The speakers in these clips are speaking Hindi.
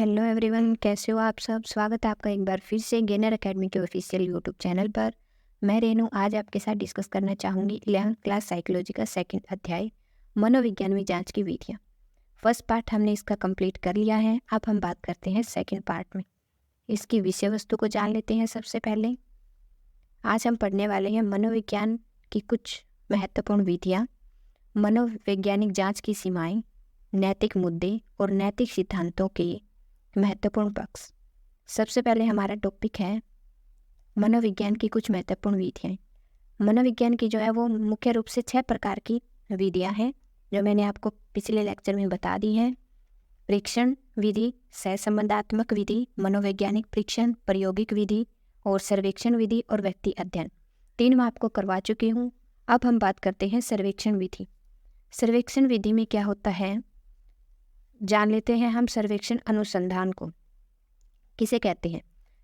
हेलो एवरीवन, कैसे हो आप सब। स्वागत है आपका एक बार फिर से गेनर एकेडमी के ऑफिशियल यूट्यूब चैनल पर। मैं रेनू आज आपके साथ डिस्कस करना चाहूँगी 11th क्लास साइकोलॉजी का सेकंड अध्याय मनोविज्ञान में जांच की विधियाँ। फर्स्ट पार्ट हमने इसका कंप्लीट कर लिया है। अब हम बात करते हैं सेकंड पार्ट में। इसकी विषय वस्तु को जान लेते हैं। सबसे पहले आज हम पढ़ने वाले हैं मनोविज्ञान की कुछ महत्वपूर्ण विधियाँ, मनोवैज्ञानिक जाँच की सीमाएँ, नैतिक मुद्दे और नैतिक सिद्धांतों के महत्वपूर्ण पक्ष। सबसे पहले हमारा टॉपिक है मनोविज्ञान की कुछ महत्वपूर्ण विधियाँ। मनोविज्ञान की जो है वो मुख्य रूप से 6 प्रकार की विधियाँ हैं जो मैंने आपको पिछले लेक्चर में बता दी हैं। परीक्षण विधि, सहसंबंधात्मक विधि, मनोवैज्ञानिक परीक्षण, प्रायोगिक विधि और सर्वेक्षण विधि और व्यक्ति अध्ययन। 3 मैं आपको करवा चुकी हूँ। अब हम बात करते हैं सर्वेक्षण विधि। सर्वेक्षण विधि में क्या होता है जान लेते हैं हम। सर्वेक्षण अनुसंधान को किसे कहते हैं?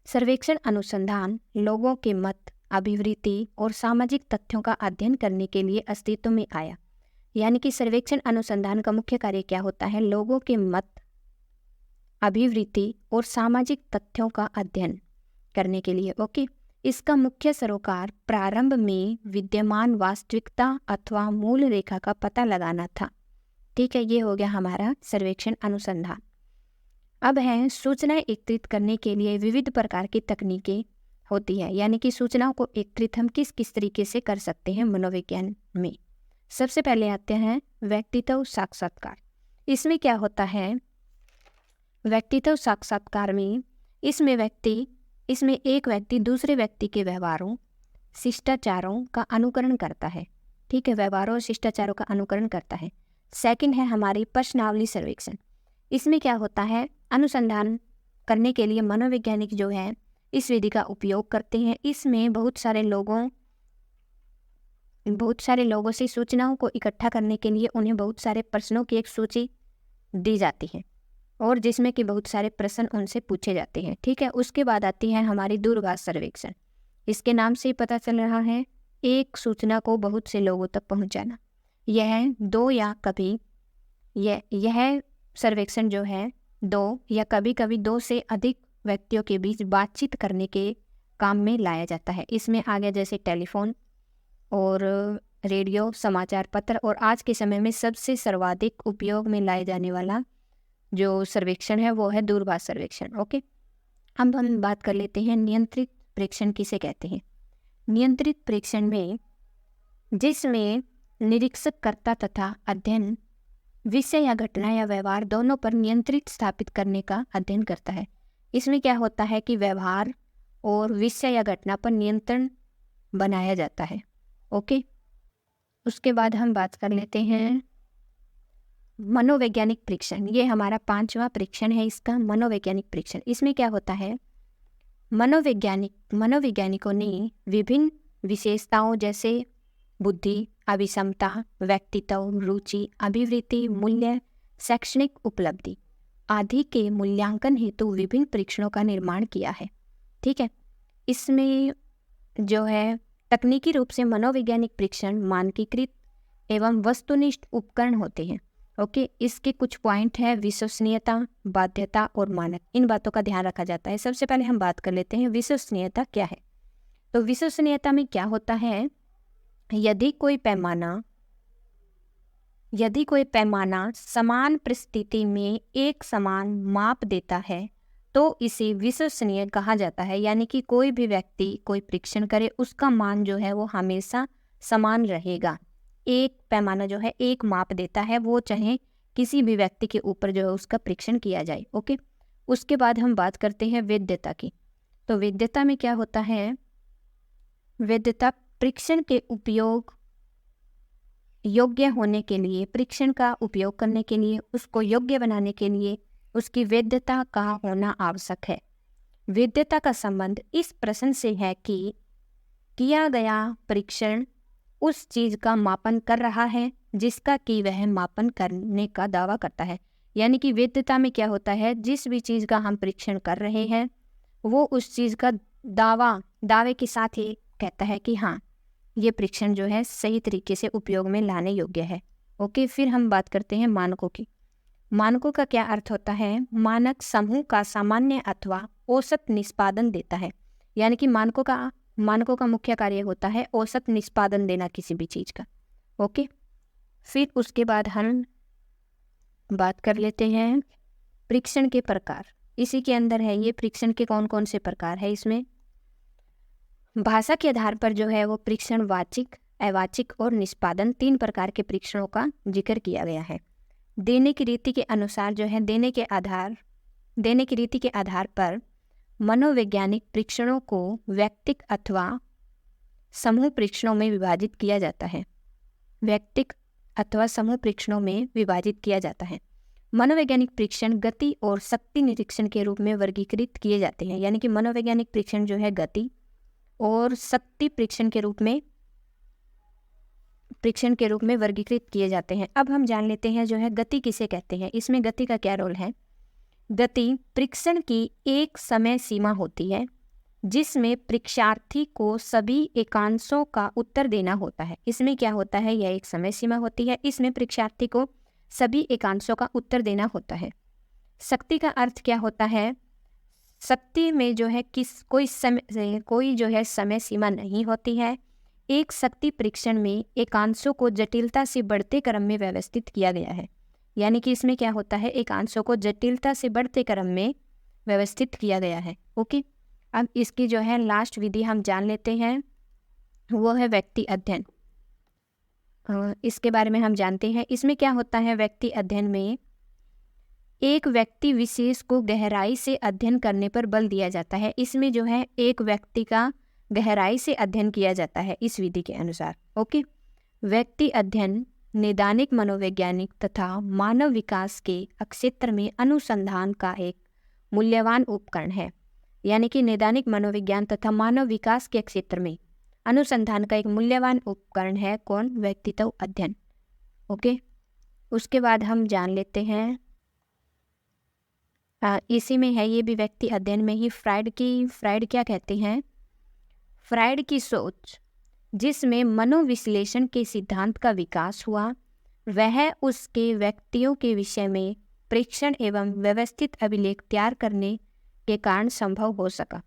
सर्वेक्षण अनुसंधान लोगों के मत, अभिवृत्ति और सामाजिक तथ्यों का अध्ययन करने के लिए अस्तित्व में आया। यानी कि सर्वेक्षण अनुसंधान का मुख्य कार्य क्या होता है? लोगों के मत, अभिवृत्ति और सामाजिक तथ्यों का अध्ययन करने के लिए। ओके, इसका मुख्य सरोकार प्रारंभ में विद्यमान वास्तविकता अथवा मूल रेखा का पता लगाना था। ठीक है, ये हो गया हमारा सर्वेक्षण अनुसंधान। अब है सूचनाएं एकत्रित करने के लिए विविध प्रकार की तकनीकें होती है। यानी कि सूचनाओं को एकत्रित हम किस किस तरीके से कर सकते हैं मनोविज्ञान में। सबसे पहले आते हैं व्यक्तित्व साक्षात्कार। इसमें क्या होता है? व्यक्तित्व साक्षात्कार में इसमें एक व्यक्ति दूसरे व्यक्ति के व्यवहारों, शिष्टाचारों का अनुकरण करता है। ठीक है, व्यवहारों और शिष्टाचारों का अनुकरण करता है। सेकंड है हमारी प्रश्नावली सर्वेक्षण। इसमें क्या होता है? अनुसंधान करने के लिए मनोवैज्ञानिक जो है इस विधि का उपयोग करते हैं। इसमें बहुत सारे लोगों से सूचनाओं को इकट्ठा करने के लिए उन्हें बहुत सारे प्रश्नों की एक सूची दी जाती है और जिसमें कि बहुत सारे प्रश्न उनसे पूछे जाते हैं। ठीक है, उसके बाद आती है हमारी दूरभाष सर्वेक्षण। इसके नाम से ही पता चल रहा है एक सूचना को बहुत से लोगों तक पहुंचाना। यह सर्वेक्षण जो है 2 या कभी कभी 2 से अधिक व्यक्तियों के बीच बातचीत करने के काम में लाया जाता है। इसमें आगे जैसे टेलीफोन और रेडियो, समाचार पत्र और आज के समय में सबसे सर्वाधिक उपयोग में लाए जाने वाला जो सर्वेक्षण है वो है दूरभाष सर्वेक्षण। ओके, अब हम बात कर लेते हैं नियंत्रित प्रेक्षण किसे कहते हैं। नियंत्रित प्रेक्षण में जिसमें निरीक्षककर्ता तथा अध्ययन विषय या घटना या व्यवहार दोनों पर नियंत्रित स्थापित करने का अध्ययन करता है। इसमें क्या होता है कि व्यवहार और विषय या घटना पर नियंत्रण बनाया जाता है। ओके, उसके बाद हम बात कर लेते हैं मनोवैज्ञानिक परीक्षण। ये हमारा 5वां परीक्षण है इसका, मनोवैज्ञानिक परीक्षण। इसमें क्या होता है? मनोवैज्ञानिकों ने विभिन्न विशेषताओं जैसे बुद्धि, अभिक्षमता, व्यक्तित्व, रुचि, अभिवृत्ति, मूल्य, शैक्षणिक उपलब्धि आदि के मूल्यांकन हेतु विभिन्न परीक्षणों का निर्माण किया है। ठीक है, इसमें जो है तकनीकी रूप से मनोवैज्ञानिक परीक्षण मानकीकृत एवं वस्तुनिष्ठ उपकरण होते हैं। ओके, इसके कुछ पॉइंट है विश्वसनीयता, बाध्यता और मानक। इन बातों का ध्यान रखा जाता है। सबसे पहले हम बात कर लेते हैं विश्वसनीयता क्या है। तो विश्वसनीयता में क्या होता है? यदि कोई पैमाना समान परिस्थिति में एक समान माप देता है तो इसे विश्वसनीय कहा जाता है। यानी कि कोई भी व्यक्ति कोई परीक्षण करे उसका मान जो है वो हमेशा समान रहेगा। एक पैमाना जो है एक माप देता है, वो चाहे किसी भी व्यक्ति के ऊपर जो है उसका परीक्षण किया जाए। ओके, उसके बाद हम बात करते हैं वैधता की। तो वैधता में क्या होता है? वैधता परीक्षण के उपयोग योग्य होने के लिए, परीक्षण का उपयोग करने के लिए, उसको योग्य बनाने के लिए उसकी वैधता का होना आवश्यक है। वैधता का संबंध इस प्रश्न से है कि किया गया परीक्षण उस चीज का मापन कर रहा है जिसका कि वह मापन करने का दावा करता है। यानी कि वैधता में क्या होता है? जिस भी चीज का हम परीक्षण कर रहे हैं वो उस चीज का दावे के साथ ही कहता है कि हाँ, ये परीक्षण जो है सही तरीके से उपयोग में लाने योग्य है। ओके, फिर हम बात करते हैं मानकों की। मानकों का क्या अर्थ होता है? मानक समूह का सामान्य अथवा औसत निष्पादन देता है। यानी कि मानकों का मुख्य कार्य होता है औसत निष्पादन देना किसी भी चीज़ का। ओके, फिर उसके बाद हम बात कर लेते हैं परीक्षण के प्रकार। इसी के अंदर है ये परीक्षण के कौन कौन से प्रकार है। इसमें भाषा के आधार पर जो है वो परीक्षण वाचिक, अवाचिक और निष्पादन 3 प्रकार के परीक्षणों का जिक्र किया गया है। देने की रीति के अनुसार जो है देने की रीति के आधार पर मनोवैज्ञानिक परीक्षणों को व्यक्तिक अथवा समूह परीक्षणों में विभाजित किया जाता है। व्यक्तिक अथवा समूह परीक्षणों में विभाजित किया जाता है। मनोवैज्ञानिक परीक्षण गति और शक्ति निरीक्षण के रूप में वर्गीकृत किए जाते हैं। यानी कि मनोवैज्ञानिक परीक्षण जो है गति और शक्ति परीक्षण के रूप में वर्गीकृत किए जाते हैं। अब हम जान लेते हैं जो है गति किसे कहते हैं। इसमें गति का क्या रोल है। गति परीक्षण की एक समय सीमा होती है जिसमें परीक्षार्थी को सभी एकांशों का उत्तर देना होता है। इसमें क्या होता है, यह एक समय सीमा होती है, इसमें परीक्षार्थी को सभी एकांशों का उत्तर देना होता है। शक्ति का अर्थ क्या होता है, शक्ति में जो है कोई जो है समय सीमा नहीं होती है। एक शक्ति परीक्षण में एकांशों को जटिलता से बढ़ते क्रम में व्यवस्थित किया गया है। यानी कि इसमें क्या होता है, एकांशों को जटिलता से बढ़ते क्रम में व्यवस्थित किया गया है। ओके, अब इसकी जो है लास्ट विधि हम जान लेते हैं, वो है व्यक्ति अध्ययन। इसके बारे में हम जानते हैं। इसमें क्या होता है, व्यक्ति अध्ययन में एक व्यक्ति विशेष को गहराई से अध्ययन करने पर बल दिया जाता है। इसमें जो है एक व्यक्ति का गहराई से अध्ययन किया जाता है इस विधि के अनुसार। ओके, व्यक्ति अध्ययन नैदानिक मनोवैज्ञानिक तथा मानव विकास के क्षेत्र में अनुसंधान का एक मूल्यवान उपकरण है। यानी कि नैदानिक मनोविज्ञान तथा मानव विकास के क्षेत्र में अनुसंधान का एक मूल्यवान उपकरण है कौन, व्यक्तित्व अध्ययन। ओके, उसके बाद हम जान लेते हैं इसी में है, ये भी व्यक्ति अध्ययन में ही फ्राइड क्या कहते हैं, फ्राइड की सोच जिसमें मनोविश्लेषण के सिद्धांत का विकास हुआ, वह उसके व्यक्तियों के विषय में परीक्षण एवं व्यवस्थित अभिलेख तैयार करने के कारण संभव हो सका।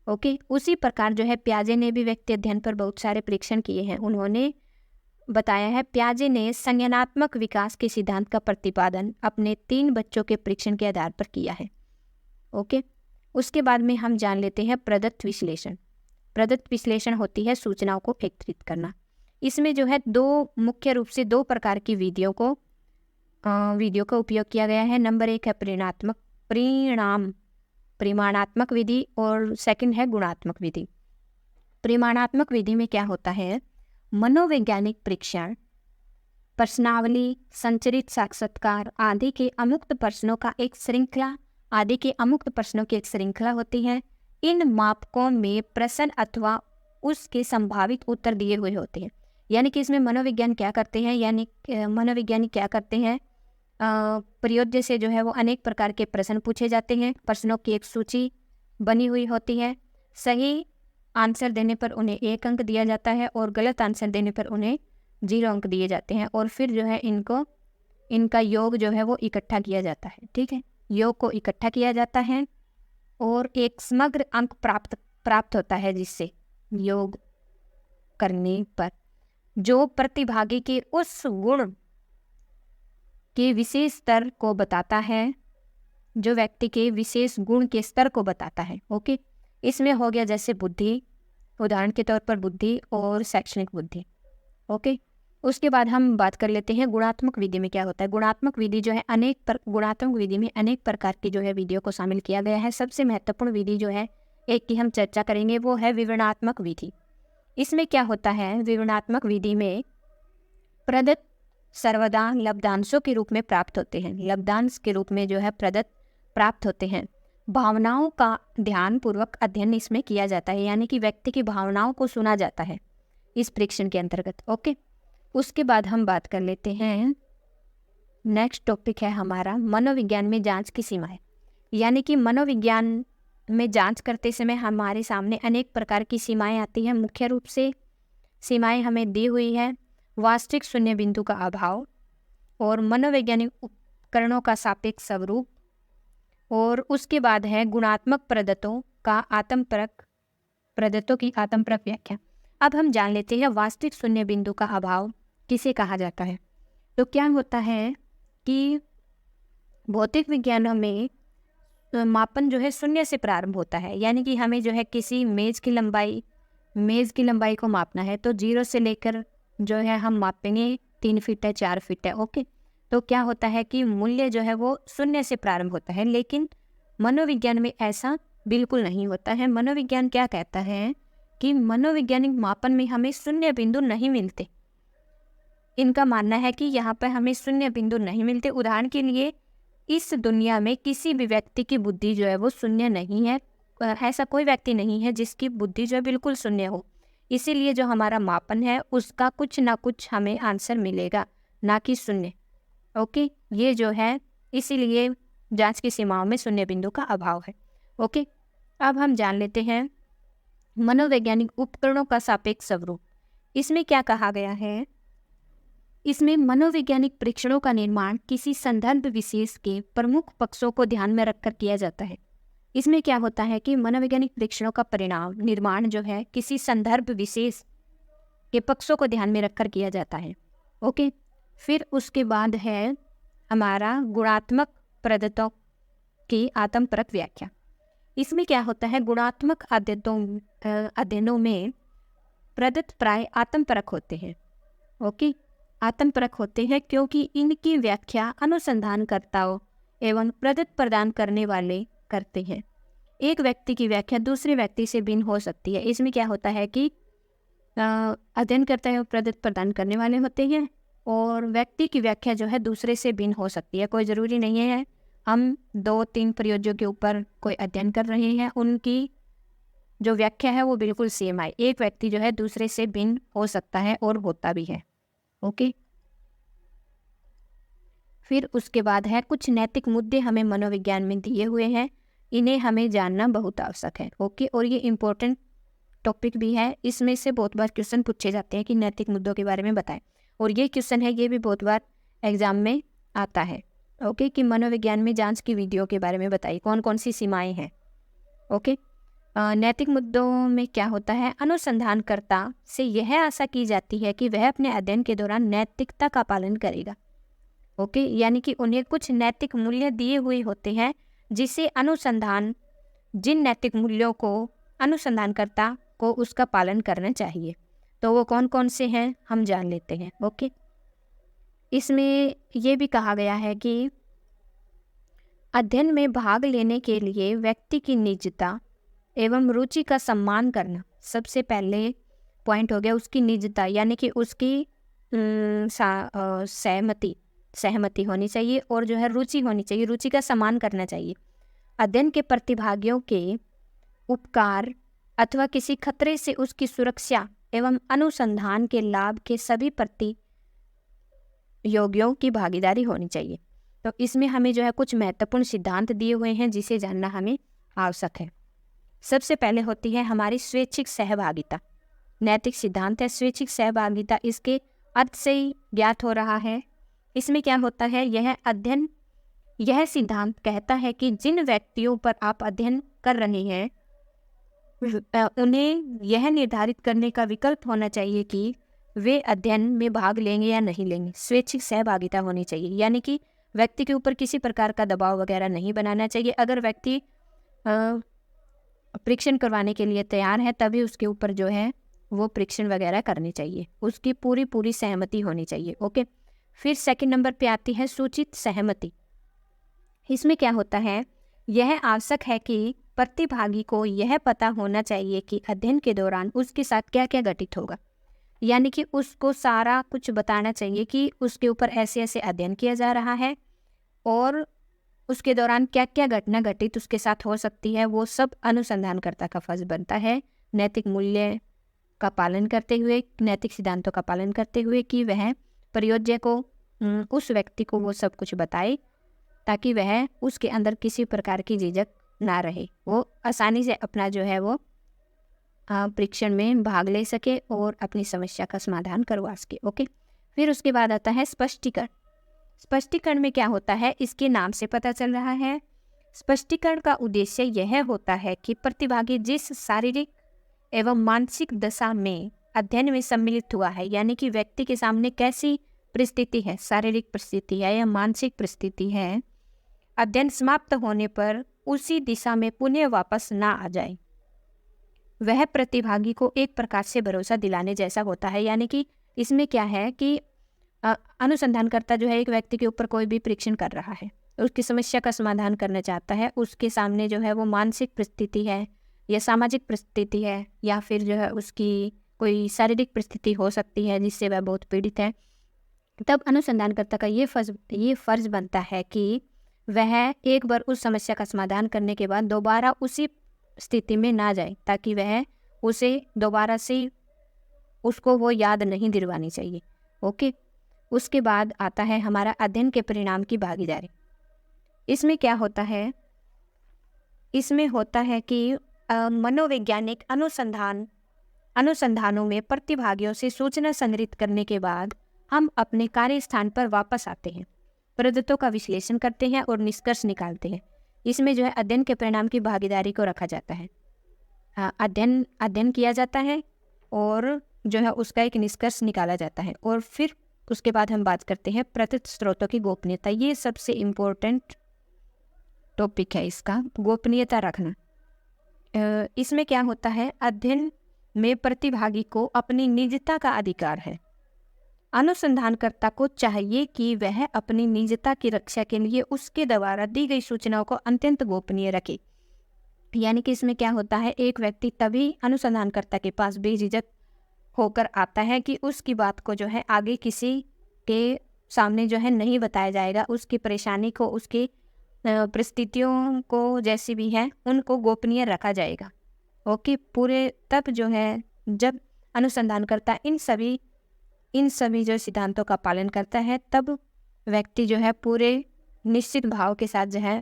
ओके, उसी प्रकार जो है पियाजे ने भी व्यक्ति अध्ययन पर बहुत सारे परीक्षण किए हैं। उन्होंने बताया है, पियाजे ने संज्ञानात्मक विकास के सिद्धांत का प्रतिपादन अपने 3 बच्चों के परीक्षण के आधार पर किया है। ओके, उसके बाद में हम जान लेते हैं प्रदत्त विश्लेषण। प्रदत्त विश्लेषण होती है सूचनाओं को एकत्रित करना। इसमें जो है मुख्य रूप से 2 प्रकार की विधियों का उपयोग किया गया है। नंबर 1 है परिमाणात्मक विधि और सेकंड है गुणात्मक विधि। परिमाणात्मक विधि में क्या होता है, मनोवैज्ञानिक परीक्षण प्रश्नावली, संचरित साक्षात्कार आदि के अमुक्त प्रश्नों की एक श्रृंखला होती है। इन मापकों में प्रश्न अथवा उसके संभावित उत्तर दिए हुए होते हैं। यानी कि इसमें मनोवैज्ञानिक क्या करते हैं, प्रयोज्य से जो है वो अनेक प्रकार के प्रश्न पूछे जाते हैं। प्रश्नों की एक सूची बनी हुई होती है। सही आंसर देने पर उन्हें 1 अंक दिया जाता है और गलत आंसर देने पर उन्हें 0 अंक दिए जाते हैं। और फिर जो है इनका योग जो है वो इकट्ठा किया जाता है। ठीक है, योग को इकट्ठा किया जाता है और एक समग्र अंक प्राप्त होता है, जिससे योग करने पर जो प्रतिभागी के उस गुण के विशेष स्तर को बताता है, जो व्यक्ति के विशेष गुण के स्तर को बताता है। ओके, इसमें हो गया जैसे बुद्धि, उदाहरण के तौर पर बुद्धि और शैक्षणिक बुद्धि। ओके, उसके बाद हम बात कर लेते हैं गुणात्मक विधि में क्या होता है। गुणात्मक विधि जो है गुणात्मक विधि में अनेक प्रकार की जो है विधियों को शामिल किया गया है। सबसे महत्वपूर्ण विधि जो है एक की हम चर्चा करेंगे, वो है विवरणात्मक विधि। इसमें क्या होता है, विवरणात्मक विधि में प्रदत्त सर्वदा लब्धांशों के रूप में प्राप्त होते हैं। लब्धांश के रूप में जो है प्रदत्त प्राप्त होते हैं। भावनाओं का ध्यानपूर्वक अध्ययन इसमें किया जाता है। यानी कि व्यक्ति की भावनाओं को सुना जाता है इस परीक्षण के अंतर्गत। ओके, उसके बाद हम बात कर लेते हैं, नेक्स्ट टॉपिक है हमारा मनोविज्ञान में जांच की सीमाएं। यानी कि मनोविज्ञान में जांच करते समय हमारे सामने अनेक प्रकार की सीमाएं आती हैं। मुख्य रूप से सीमाएं हमें दी हुई है, वास्तविक शून्य बिंदु का अभाव और मनोवैज्ञानिक उपकरणों का सापेक्ष स्वरूप, और उसके बाद है गुणात्मक प्रदत्तों की आत्मपरक व्याख्या। अब हम जान लेते हैं वास्तविक शून्य बिंदु का अभाव किसे कहा जाता है। तो क्या होता है कि भौतिक विज्ञान में मापन जो है शून्य से प्रारंभ होता है, यानी कि हमें जो है किसी मेज़ की लंबाई को मापना है तो 0 से लेकर जो है हम मापेंगे 3 फीट है, 4 फीट है। ओके, तो क्या होता है कि मूल्य जो है वो शून्य से प्रारंभ होता है, लेकिन मनोविज्ञान में ऐसा बिल्कुल नहीं होता है। मनोविज्ञान क्या कहता है कि मनोवैज्ञानिक मापन में हमें शून्य बिंदु नहीं मिलते। इनका मानना है कि यहाँ पर हमें शून्य बिंदु नहीं मिलते। उदाहरण के लिए, इस दुनिया में किसी भी व्यक्ति की बुद्धि जो है वो शून्य नहीं है। ऐसा कोई व्यक्ति नहीं है जिसकी बुद्धि जो है बिल्कुल शून्य हो। इसीलिए जो हमारा मापन है उसका कुछ ना कुछ हमें आंसर मिलेगा, ना कि शून्य। ओके, ये जो है इसीलिए जांच की सीमाओं में शून्य बिंदु का अभाव है। ओके, अब हम जान लेते हैं मनोवैज्ञानिक उपकरणों का सापेक्ष स्वरूप। इसमें क्या कहा गया है, इसमें मनोवैज्ञानिक परीक्षणों का निर्माण किसी संदर्भ विशेष के प्रमुख पक्षों को ध्यान में रखकर किया जाता है। इसमें क्या होता है कि मनोवैज्ञानिक परीक्षणों का निर्माण जो है किसी संदर्भ विशेष के पक्षों को ध्यान में रखकर किया जाता है। ओके, फिर उसके बाद है हमारा गुणात्मक प्रदत्तों की आत्मपरक व्याख्या। इसमें क्या होता है, गुणात्मक अध्ययनों में प्रदत्त प्राय आत्मपरक होते हैं। ओके, आत्मपरक होते हैं क्योंकि इनकी व्याख्या अनुसंधानकर्ताओं एवं प्रदत्त प्रदान करने वाले करते हैं। एक व्यक्ति की व्याख्या दूसरे व्यक्ति से भिन्न हो सकती है। इसमें क्या होता है कि अध्ययनकर्ता एवं प्रदत्त प्रदान करने वाले होते हैं और व्यक्ति की व्याख्या जो है दूसरे से भिन्न हो सकती है। कोई ज़रूरी नहीं है हम 2-3 प्रयोजों के ऊपर कोई अध्ययन कर रहे हैं, उनकी जो व्याख्या है वो बिल्कुल सेम आए। एक व्यक्ति जो है दूसरे से भिन्न हो सकता है और होता भी है। ओके, फिर उसके बाद है कुछ नैतिक मुद्दे हमें मनोविज्ञान में दिए हुए हैं, इन्हें हमें जानना बहुत आवश्यक है। ओके, और ये इम्पोर्टेंट टॉपिक भी है। इसमें से बहुत बार क्वेश्चन पूछे जाते हैं कि नैतिक मुद्दों के बारे में बताएं, और ये क्वेश्चन है, ये भी बहुत बार एग्जाम में आता है। ओके, कि मनोविज्ञान में जांच की विधियों के बारे में बताइए, कौन कौन सी सीमाएं हैं। ओके, नैतिक मुद्दों में क्या होता है, अनुसंधानकर्ता से यह आशा की जाती है कि वह अपने अध्ययन के दौरान नैतिकता का पालन करेगा। ओके, यानी कि उन्हें कुछ नैतिक मूल्य दिए हुए होते हैं जिसे जिन नैतिक मूल्यों को अनुसंधानकर्ता को उसका पालन करना चाहिए। तो वो कौन कौन से हैं हम जान लेते हैं। ओके, इसमें ये भी कहा गया है कि अध्ययन में भाग लेने के लिए व्यक्ति की निजता एवं रुचि का सम्मान करना सबसे पहले पॉइंट हो गया। उसकी निजता यानी कि उसकी सहमति होनी चाहिए और जो है रुचि होनी चाहिए, रुचि का सम्मान करना चाहिए। अध्ययन के प्रतिभागियों के उपकार अथवा किसी खतरे से उसकी सुरक्षा एवं अनुसंधान के लाभ के सभी प्रतियोगियों की भागीदारी होनी चाहिए। तो इसमें हमें जो है कुछ महत्वपूर्ण सिद्धांत दिए हुए हैं जिसे जानना हमें आवश्यक है। सबसे पहले होती है हमारी स्वैच्छिक सहभागिता। नैतिक सिद्धांत है स्वैच्छिक सहभागिता, इसके अर्थ से ही ज्ञात हो रहा है। इसमें क्या होता है, यह सिद्धांत कहता है कि जिन व्यक्तियों पर आप अध्ययन कर रहे हैं उन्हें यह निर्धारित करने का विकल्प होना चाहिए कि वे अध्ययन में भाग लेंगे या नहीं लेंगे। स्वैच्छिक सहभागिता होनी चाहिए, यानी कि व्यक्ति के ऊपर किसी प्रकार का दबाव वगैरह नहीं बनाना चाहिए। अगर व्यक्ति परीक्षण करवाने के लिए तैयार है तभी उसके ऊपर जो है वो परीक्षण वगैरह करनी चाहिए, उसकी पूरी सहमति होनी चाहिए। ओके, फिर सेकंड नंबर पे आती है सूचित सहमति। इसमें क्या होता है, यह आवश्यक है कि प्रतिभागी को यह पता होना चाहिए कि अध्ययन के दौरान उसके साथ क्या क्या घटित होगा, यानी कि उसको सारा कुछ बताना चाहिए कि उसके ऊपर ऐसे ऐसे अध्ययन किया जा रहा है और उसके दौरान क्या क्या घटना घटित उसके साथ हो सकती है। वो सब अनुसंधानकर्ता का फर्ज बनता है नैतिक मूल्य का पालन करते हुए, नैतिक सिद्धांतों का पालन करते हुए, कि वह परियोज्य को उस व्यक्ति को वो सब कुछ बताए ताकि वह उसके अंदर किसी प्रकार की झिझक ना रहे, वो आसानी से अपना जो है वो परीक्षण में भाग ले सके और अपनी समस्या का समाधान करवा सके। ओके, फिर उसके बाद आता है स्पष्टीकरण। स्पष्टीकरण में क्या होता है, इसके नाम से पता चल रहा है। स्पष्टीकरण का उद्देश्य यह होता है कि प्रतिभागी जिस शारीरिक एवं मानसिक दशा में अध्ययन में सम्मिलित हुआ है, यानी कि व्यक्ति के सामने कैसी परिस्थिति है, शारीरिक परिस्थिति है या मानसिक परिस्थिति है, अध्ययन समाप्त होने पर उसी दिशा में पुनः वापस ना आ जाए, वह प्रतिभागी को एक प्रकार से भरोसा दिलाने जैसा होता है। यानी कि इसमें क्या है कि अनुसंधानकर्ता जो है एक व्यक्ति के ऊपर कोई भी परीक्षण कर रहा है, उसकी समस्या का समाधान करना चाहता है, उसके सामने जो है वो मानसिक परिस्थिति है या सामाजिक परिस्थिति है या फिर जो है उसकी कोई शारीरिक परिस्थिति हो सकती है जिससे वह बहुत पीड़ित है। तब अनुसंधानकर्ता का ये फर्ज बनता है कि वह एक बार उस समस्या का समाधान करने के बाद दोबारा उसी स्थिति में ना जाए, ताकि वह उसे दोबारा से उसको वो याद नहीं दिलवानी चाहिए। ओके, उसके बाद आता है हमारा अध्ययन के परिणाम की भागीदारी। इसमें क्या होता है, इसमें होता है कि मनोवैज्ञानिक अनुसंधानों में प्रतिभागियों से सूचना संग्रहित करने के बाद हम अपने कार्य स्थान पर वापस आते हैं, प्रदत्तों का विश्लेषण करते हैं और निष्कर्ष निकालते हैं। इसमें जो है अध्ययन के परिणाम की भागीदारी को रखा जाता है। अध्ययन किया जाता है और जो है उसका एक निष्कर्ष निकाला जाता है, और फिर उसके बाद हम बात करते हैं प्रत्यक्ष स्रोतों की गोपनीयता। ये सबसे इम्पोर्टेंट टॉपिक है, इसका गोपनीयता रखना। इसमें क्या होता है, अध्ययन में प्रतिभागी को अपनी निजता का अधिकार है। अनुसंधानकर्ता को चाहिए कि वह अपनी निजता की रक्षा के लिए उसके द्वारा दी गई सूचनाओं को अत्यंत गोपनीय रखे। यानी कि इसमें क्या होता है, एक व्यक्ति तभी अनुसंधानकर्ता के पास बेझिझक होकर आता है कि उसकी बात को जो है आगे किसी के सामने जो है नहीं बताया जाएगा, उसकी परेशानी को, उसकी परिस्थितियों को जैसी भी है उनको गोपनीय रखा जाएगा। ओके, पूरे तब जो है जब अनुसंधानकर्ता इन सभी जो सिद्धांतों का पालन करता है, तब व्यक्ति जो है पूरे निश्चित भाव के साथ जो है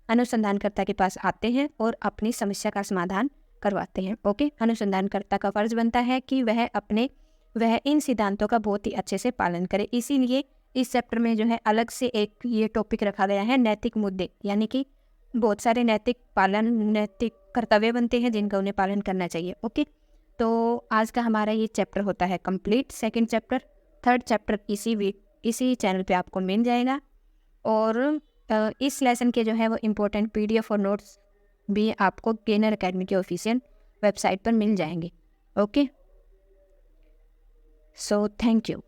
अनुसंधानकर्ता के पास आते हैं और अपनी समस्या का समाधान करवाते हैं। ओके, अनुसंधानकर्ता का फर्ज बनता है कि वह इन सिद्धांतों का बहुत ही अच्छे से पालन करे। इसीलिए इस चैप्टर में जो है अलग से एक ये टॉपिक रखा गया है, नैतिक मुद्दे। यानी कि बहुत सारे नैतिक कर्तव्य बनते हैं जिनका उन्हें पालन करना चाहिए। ओके, तो आज का हमारा ये चैप्टर होता है complete. Second chapter, third chapter इसी चैनल पे आपको मिल जाएगा, और इस लेसन के जो है वो इम्पोर्टेंट PDF और नोट्स भी आपको गेनर एकेडमी के ऑफिशियल वेबसाइट पर मिल जाएंगे। Okay, so thank you.